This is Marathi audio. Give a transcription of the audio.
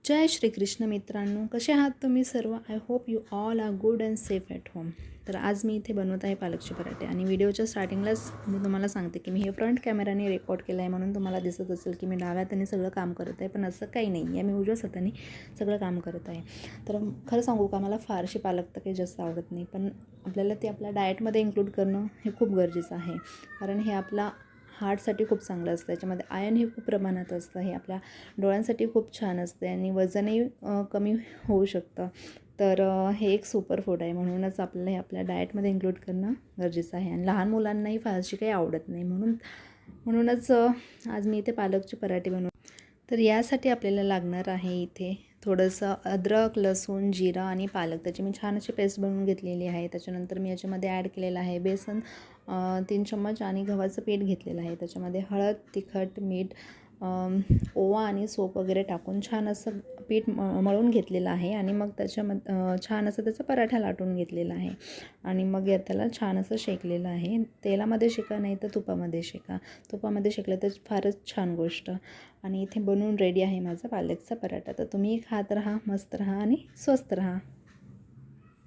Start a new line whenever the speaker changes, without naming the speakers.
जय श्री कृष्ण मित्रांनो, कसे आहात तुम्ही सर्व? I hope you all are good and safe at home. तर आज मी इथे बनवत आहे पालकचे पराठे आणि व्हिडिओच्या स्टार्टिंगलाच मी तुम्हाला सांगते की मी हे फ्रंट कॅमेराने रेकॉर्ड केलं आहे, म्हणून तुम्हाला दिसत असेल की मी डाव्या हाताने सगळं काम करत आहे, पण असं काही नाही आहे. मी उजव्या हाताने सगळं काम करत आहे. तर खरं सांगू का, मला फारशी पालक तर काही जास्त आवडत नाही, पण आपल्याला ते आपल्या डाएटमध्ये इन्क्लूड करणं हे खूप गरजेचं आहे, कारण हे आपला हार्टसाठी खूप चांगलं असतं. त्याच्यामध्ये आयर्न हे खूप प्रमाणात असतं. हे आपल्या डोळ्यांसाठी खूप छान असते आणि वजनही कमी होऊ शकतं. तर हे एक सुपर फूड आहे, म्हणूनच आपल्याला हे आपल्या डाएटमध्ये इन्क्लूड करणं गरजेचं आहे. आणि लहान मुलांनाही फारशी काही आवडत नाही, म्हणूनच आज मी इथे पालकचे पराठे तर यासाठी आपल्याला लागणार आहे इथे थोडंसं अद्रक, लसूण, जिरा आणि पालक. त्याची मी छान अशी पेस्ट बनवून घेतलेली आहे. त्याच्यानंतर मी याच्यामध्ये ॲड केलेलं आहे बेसन 3 चम्मच आणि गव्हाचं पीठ घेतलेलं आहे. त्याच्यामध्ये हळद, तिखट, मीठ, ओवा आणि सोप वगैरे टाकून छान असं पीठ मळून घेतलेलं आहे. आणि मग छान असं त्याचा पराठा लाटून घेतलेला आहे. आणि मग त्याला छान असं शेकलेलं आहे. तेलामध्ये शेका नाही तर तुपामध्ये शेका. तुपामध्ये शेकलं तर फारच छान गोष्ट. आणि इथे बनवून रेडी आहे माझा पालकचा पराठा. तर तुम्ही खात राहा, मस्त राहा आणि स्वस्त राहा.